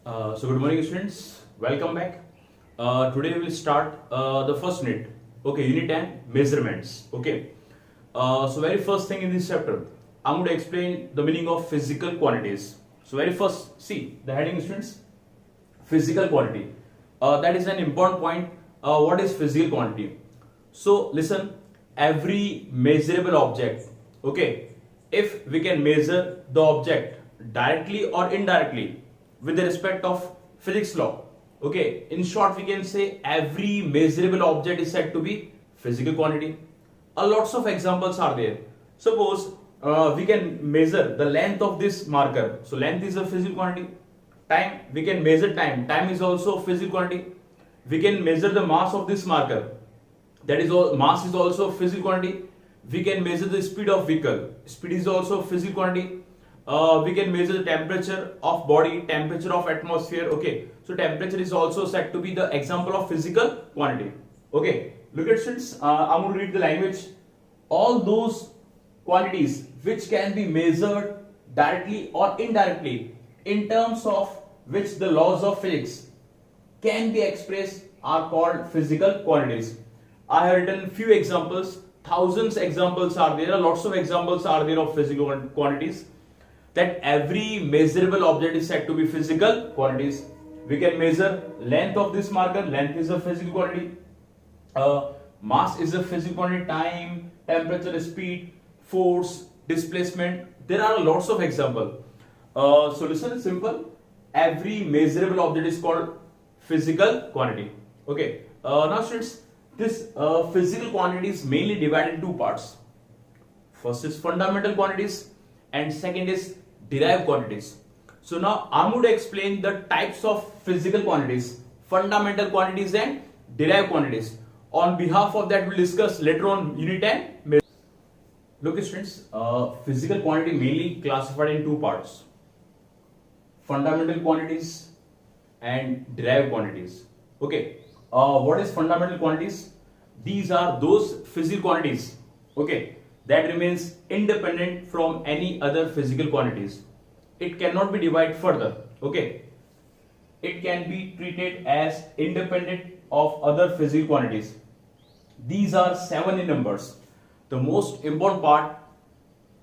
So good morning students, welcome back. Today we will start the first unit, okay, unit and measurements, okay. So very first thing in this chapter, I'm going to explain the meaning of physical quantities. So very first, see the heading students, physical quantity. That is an important point. What is physical quantity? So listen, every measurable object, okay, if we can measure the object directly or indirectly with the respect of physics law, okay, in short we can say every measurable object is said to be physical quantity. Lots of examples are there. Suppose we can measure the length of this marker, so length is a physical quantity. Time, we can measure time, time is also a physical quantity. We can measure the mass of this marker, that is all, mass is also a physical quantity. We can measure the speed of vehicle, speed is also a physical quantity. We can measure the temperature of body, temperature of atmosphere, okay. So temperature is also said to be the example of physical quantity, okay. Look at students, I'm going to read the language. All those quantities which can be measured directly or indirectly in terms of which the laws of physics can be expressed are called physical quantities. I have written few examples, thousands examples are there, lots of examples are there of physical quantities. That every measurable object is said to be physical quantities. We can measure length of this marker, length is a physical quantity. Mass is a physical quantity, time, temperature, speed, force, displacement. There are lots of examples. So listen, it's simple. Every measurable object is called physical quantity. Okay. Now students, this physical quantity is mainly divided in two parts. First is fundamental quantities and second is derived quantities. So now I'm going to explain the types of physical quantities, fundamental quantities and derived quantities. On behalf of that, we'll discuss later on unit and measure. Look students, physical quantity mainly classified in two parts, fundamental quantities and derived quantities. Okay, what is fundamental quantities? These are those physical quantities, okay, that remains independent from any other physical quantities. It cannot be divided further, okay. It can be treated as independent of other physical quantities. These are 7 in numbers. The most important part,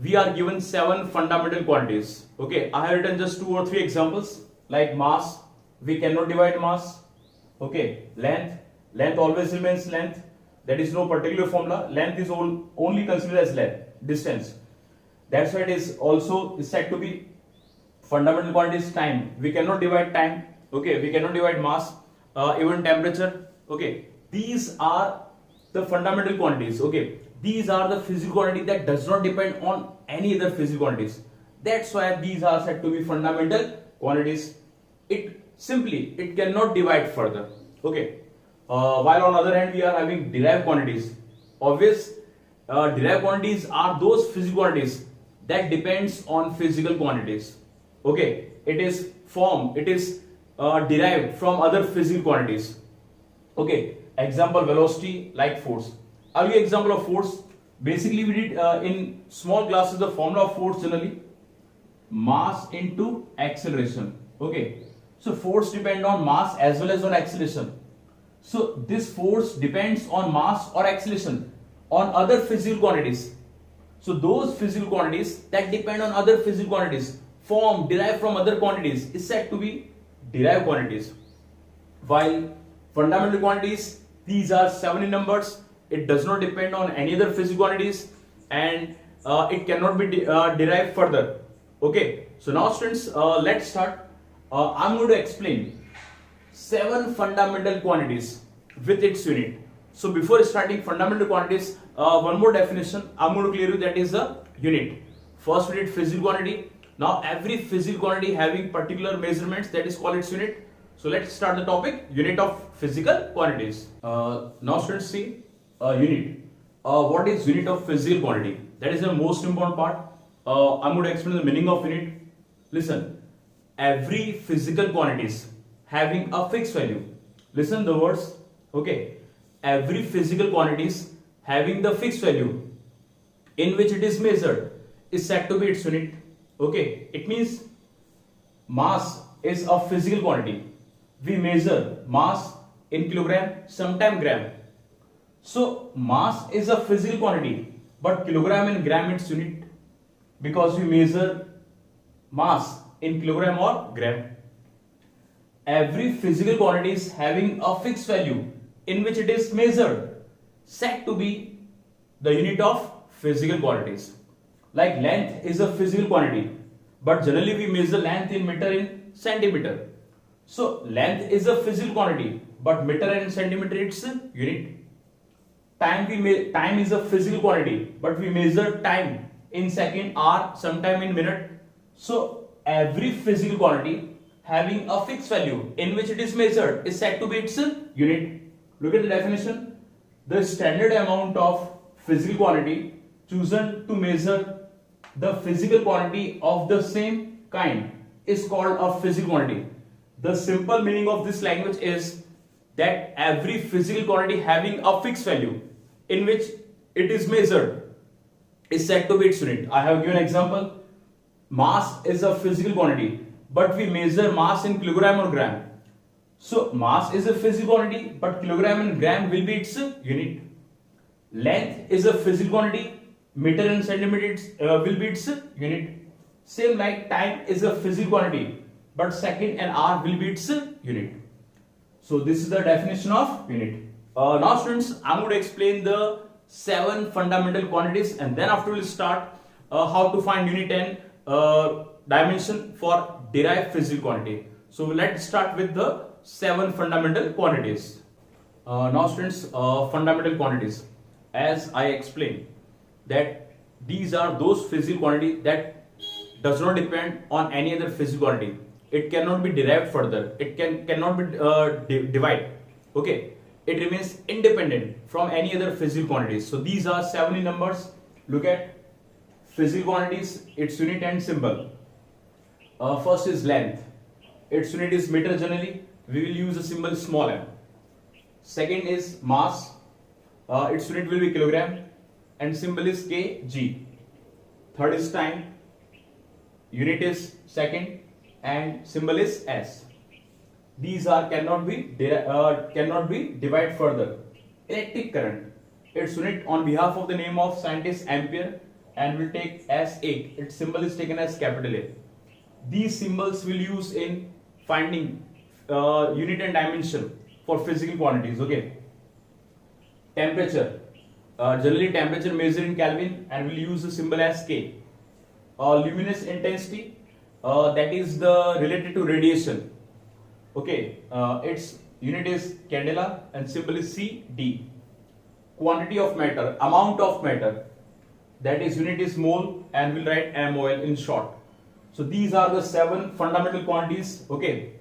we are given 7 fundamental quantities, okay. I have written just 2 or 3 examples, like mass, we cannot divide mass, okay. Length always remains length, that is no particular formula. Length is only considered as length, distance. That's why it is also said to be fundamental quantities. Time, we cannot divide time, okay. We cannot divide mass, even temperature, okay. These are the fundamental quantities, okay. These are the physical quantity that does not depend on any other physical quantities. That's why these are said to be fundamental quantities. It cannot divide further, okay. While on other hand we are having derived quantities. Obvious, derived quantities are those physical quantities that depends on physical quantities, okay. It is derived from other physical quantities, okay. Example, velocity, like force. I'll give example of force. Basically we did in small classes the formula of force generally, mass into acceleration, okay. So force depend on mass as well as on acceleration. So this force depends on mass or acceleration on other physical quantities. So those physical quantities that depend on other physical quantities, derived from other quantities, is said to be derived quantities. While fundamental quantities, these are 7 in numbers. It does not depend on any other physical quantities and it cannot be derived further, okay. So now students, let's start. I'm going to explain 7 fundamental quantities with its unit. So before starting fundamental quantities, one more definition I'm going to clear you, that is a unit. First we did physical quantity. Now every physical quantity having particular measurements, that is called its unit. So let's start the topic, unit of physical quantities. Now students, see unit. What is unit of physical quantity? That is the most important part. I'm going to explain the meaning of unit. Listen, every physical quantities having a fixed value. Listen the words, okay. Every physical quantities having the fixed value in which it is measured is said to be its unit, okay. It means mass is a physical quantity. We measure mass in kilogram, sometime gram. So mass is a physical quantity, but kilogram and gram its unit, because we measure mass in kilogram or gram. Every physical quantity is having a fixed value in which it is measured, said to be the unit of physical quantities. Like length is a physical quantity, but generally we measure length in meter in centimeter. So length is a physical quantity, but meter and centimeter its unit. Time is a physical quantity, but we measure time in second, hour, sometime in minute. So every physical quantity having a fixed value in which it is measured is said to be its unit. Look at the definition. The standard amount of physical quantity chosen to measure the physical quantity of the same kind is called a physical quantity. The simple meaning of this language is that every physical quantity having a fixed value in which it is measured is said to be its unit. I have given an example. Mass is a physical quantity, but we measure mass in kilogram or gram. So mass is a physical quantity, but kilogram and gram will be its unit. Length is a physical quantity, meter and centimeter will be its unit. Same like time is a physical quantity, but second and hour will be its unit. So this is the definition of unit. Now students, I'm going to explain the 7 fundamental quantities, and then after we'll start how to find unit and dimension for derived physical quantity. So let's start with the 7 fundamental quantities. Now students, fundamental quantities, as I explained, that these are those physical quantity that does not depend on any other physical quantity. It cannot be derived further. It cannot be divided. Okay, it remains independent from any other physical quantities. So these are 7 in numbers. Look at physical quantities, its unit and symbol. First is length. Its unit is meter generally. We will use a symbol small m. Second is mass. Its unit will be kilogram and symbol is kg. Third is time. Unit is second and symbol is s. These are cannot be divided further. Electric current. Its unit on behalf of the name of scientist ampere, and will take as A. Its symbol is taken as capital A. These symbols will use in finding unit and dimension for physical quantities. Okay. Temperature. Generally temperature measured in Kelvin, and will use the symbol as K. Luminous intensity, that is the related to radiation. Okay, its unit is candela and symbol is CD. Quantity of matter, amount of matter, that is unit is mole, and we'll write mol in short. So these are the 7 fundamental quantities. Okay,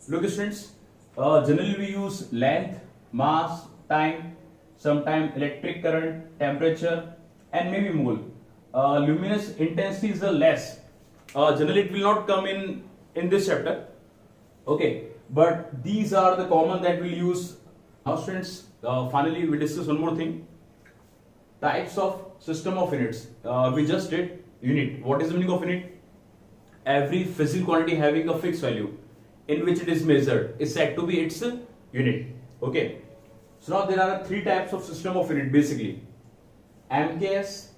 look students, generally we use length, mass, time, sometime electric current, temperature, and maybe mole. Luminous intensity is the less. Generally it will not come in this chapter. Okay, but these are the common that we'll use. Now students, finally we discuss one more thing. Types of system of units. We just did unit. What is the meaning of unit? Every physical quantity having a fixed value in which it is measured is said to be its unit. Okay, so now there are 3 types of system of unit basically: MKS,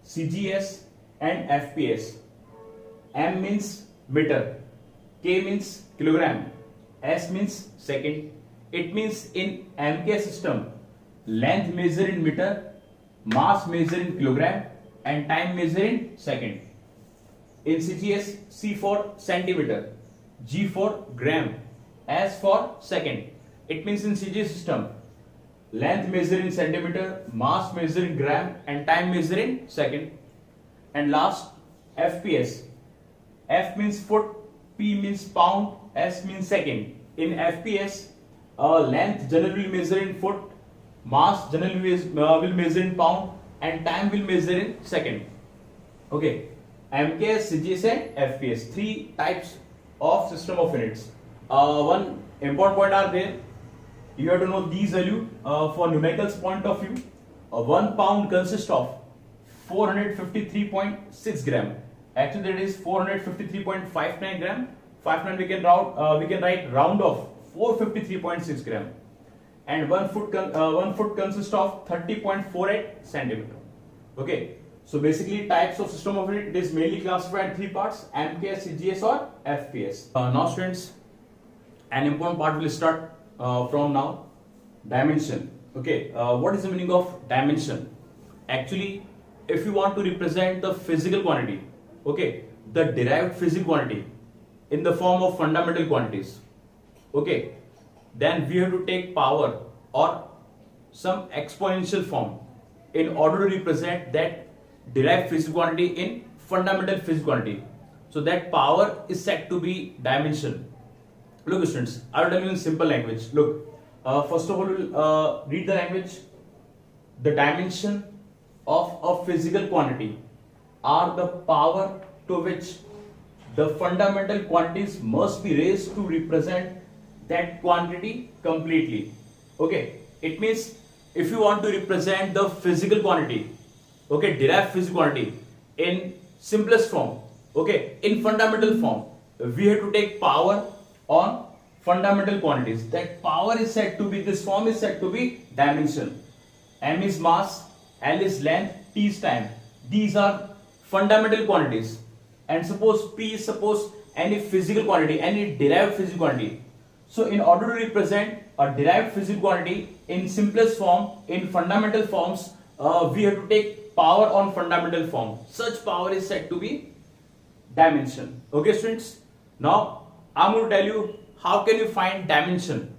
CGS and FPS. M means meter, K means kilogram, S means second. It means in MK system, length measured in meter, mass measured in kilogram, and time measured in second. In CGS, C for centimeter, G for gram, S for second. It means in CGS system, length measured in centimeter, mass measured in gram, and time measured in second. And last, FPS. F means foot, P means pound, S means second. In FPS, length generally measured in foot, mass generally will measure in pound, and time will measure in second. Okay, MKS, CGS and FPS, 3 types of system of units. One important point are there. You have to know these value for numericals point of view. 1 pound consists of 453.6 gram. Actually that is 453.59 gram 599 we can write round of 453.6 gram, and 1 foot consists of 30.48 centimeter. Okay, so basically types of system of unit, it is mainly classified in three parts: MKS, CGS or FPS. Now students, an important part will start from now. Dimension. Okay, what is the meaning of dimension? Actually, if you want to represent the physical quantity, okay, the derived physical quantity in the form of fundamental quantities, okay, then we have to take power or some exponential form in order to represent that derived physical quantity in fundamental physical quantity. So that power is said to be dimension. Look students, I will tell you in simple language. Look, first of all, we'll read the language. The dimension of a physical quantity are the power to which the fundamental quantities must be raised to represent that quantity completely. Okay, it means if you want to represent the physical quantity, okay, derived physical quantity in simplest form, okay, in fundamental form, we have to take power on fundamental quantities. That power is said to be, this form is said to be dimension. M is mass, L is length, T is time. These are fundamental quantities. And suppose P is any physical quantity, any derived physical quantity. So in order to represent a derived physical quantity in simplest form, in fundamental forms, we have to take power on fundamental form. Such power is said to be dimension. Okay students, now I'm going to tell you how can you find dimension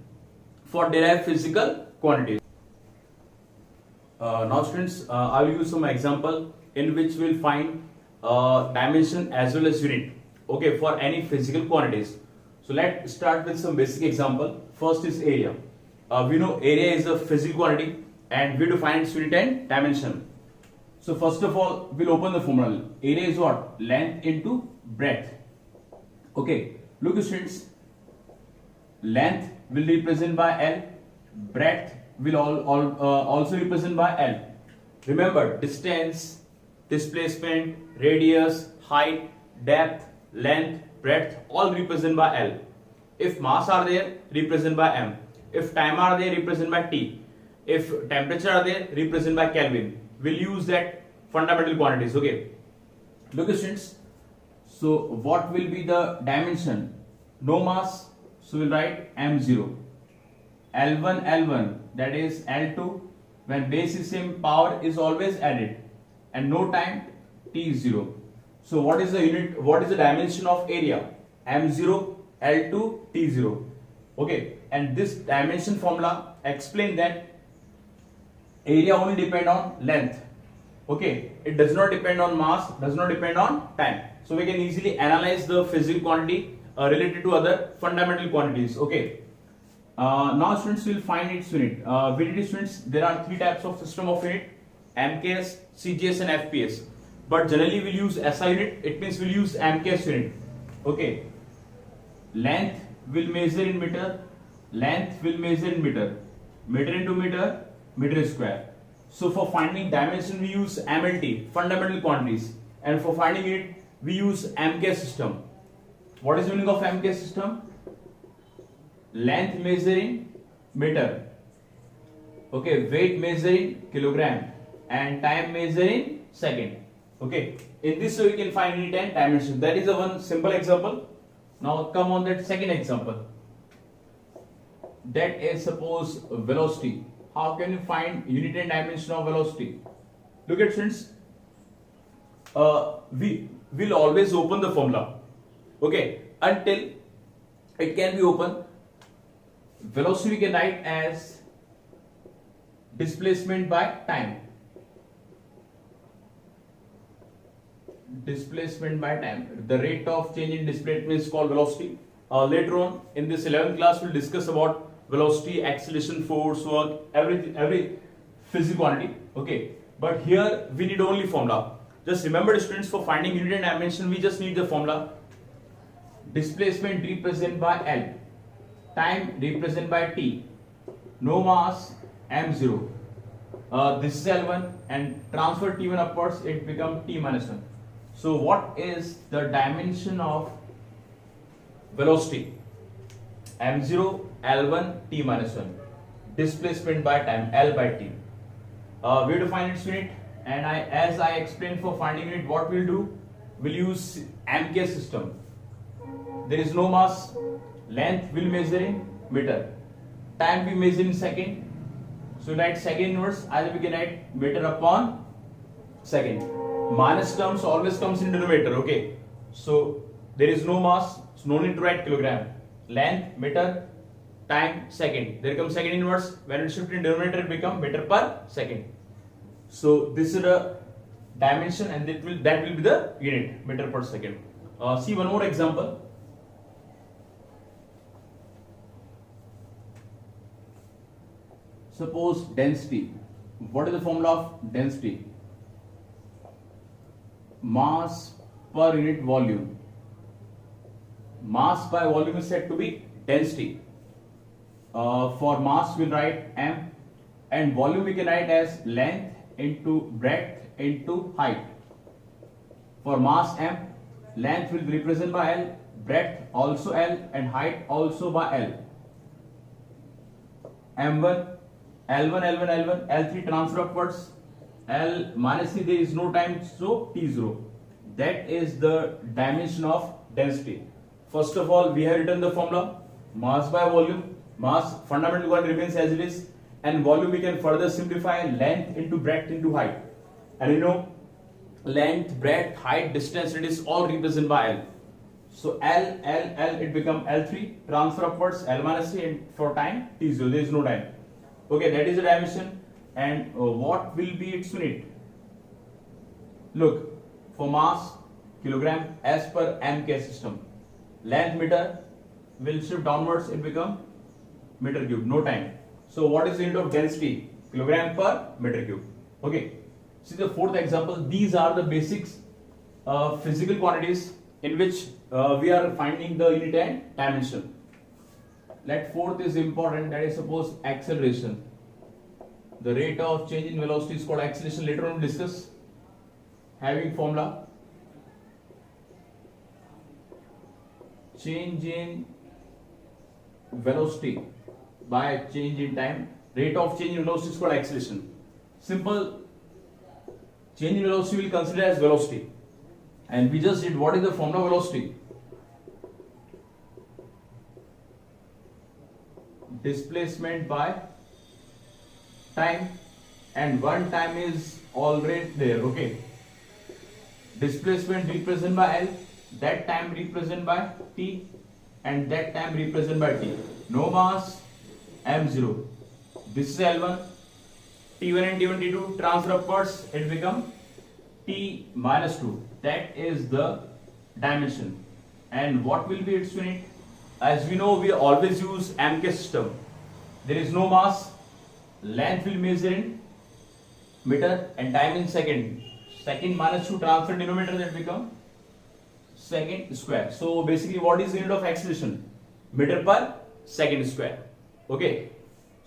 for derived physical quantities. Now students, I will use some example in which we will find dimension as well as unit, okay, for any physical quantities. So let's start with some basic example. First is area. We know area is a physical quantity and we define its unit and dimension. So first of all, we'll open the formula. Area is what? Length into breadth. Okay, look students, length will represent by L, breadth will also represent by L. Remember, distance, displacement, radius, height, depth, length, breadth, all represent by L. If mass are there, represent by M. If time are there, represent by T. If temperature are there, represent by Kelvin. We'll use that fundamental quantities. Okay, look students, so what will be the dimension? No mass, so we'll write M0. L1, L1, that is L2, when base is same, power is always added, and no time, T is 0. So what is the unit, what is the dimension of area? M0, L2, T0. Okay, and this dimension formula explain that area only depend on length. Okay, it does not depend on mass, does not depend on time. So we can easily analyze the physical quantity related to other fundamental quantities. Okay. Now students will find its unit. VDD students, there are three types of system of unit: MKS, CGS and FPS. But generally we'll use SI unit, it means we'll use MKS unit. Okay. Length will measure in meter, length will measure in meter, meter into meter, meter square. So for finding dimension we use MLT, fundamental quantities, and for finding unit we use MKS system. What is the meaning of MKS system? Length measure in meter, okay, weight measure in kilogram, and time measure in second. Okay, in this way we can find unit and dimension. That is a one simple example. Now come on that second example. That is suppose velocity. How can you find unit and dimension of velocity? Look at students, we will always open the formula, okay, until it can be open. Velocity we can write as displacement by time. Displacement by time. The rate of change in displacement is called velocity. Later on in this 11th class we'll discuss about velocity, acceleration, force, work, every physical quantity. Okay, but here we need only formula. Just remember students, for finding unit and dimension we just need the formula. Displacement represented by L, time represented by T, no mass M0. This is L1 and transfer T1 upwards, it becomes T minus 1. So what is the dimension of velocity m0 l1 t minus 1, displacement by time L by t. We have to find its unit, and as I explained, for finding unit, what we'll do, we'll use MK system. There is no mass, length will measure in meter, time we measure in second. So write second inverse, either we can write meter upon second. Minus terms always comes in denominator, okay? So there is no mass, so no need to write kilogram. Length, meter, time, second. There comes second inverse. When it shifts in denominator, it becomes meter per second. So this is the dimension, and that will be the unit, meter per second. See one more example. Suppose density. What is the formula of density? Mass per unit volume. Mass by volume is said to be density. For mass we'll write m, and volume we can write as length into breadth into height. For mass m, length will be represented by L, breadth also L, and height also by L. m1, L1, L1, L1, L3 transfer upwards, L minus C, there is no time, so T0. That is the dimension of density. First of all, we have written the formula, mass by volume. Mass fundamental one remains as it is, and volume we can further simplify, length into breadth into height. And you know, length, breadth, height, distance, it is all represented by L. So L, it become L3, transfer upwards, L minus C, and for time, T0, there is no time. Okay, that is the dimension. And what will be its unit? Look, for mass, kilogram, as per MK system. Length, meter, will shift downwards, it become meter cube, no time. So what is the unit of density? Kilogram per meter cube. Okay, see the fourth example. These are the basics physical quantities in which we are finding the unit and dimension. Let fourth is important, that is suppose acceleration. The rate of change in velocity is called acceleration. Later on we'll discuss, having formula. Change in velocity by change in time. Rate of change in velocity is called acceleration. Simple, change in velocity will consider as velocity. And we just did, what is the formula of velocity? Displacement by time, and one time is already there, okay? Displacement represented by L, that time represented by T, and that time represented by T. No mass, m0. This is L1, T1 and T1, T2, transfer upwards, it become T minus 2. That is the dimension. And what will be its unit? As we know, we always use MK system. There is no mass, length will measure in meter, and time in second. Second minus 2, transfer denominator, that become second square. So basically, what is the unit of acceleration? Meter per second square. Okay.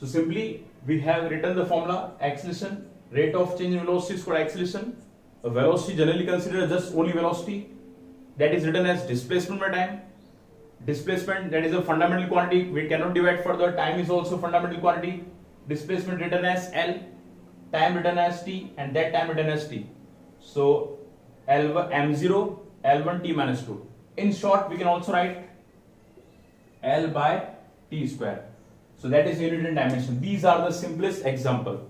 So simply we have written the formula. Acceleration, rate of change in velocity is called acceleration. A velocity generally considered just only velocity. That is written as displacement by time. Displacement, that is a fundamental quantity. We cannot divide further. Time is also fundamental quantity. Displacement written as L, time written as T, and that time written as T. So L1, M0, L1 T minus 2. In short, we can also write L by T square. So that is unit and dimension. These are the simplest example.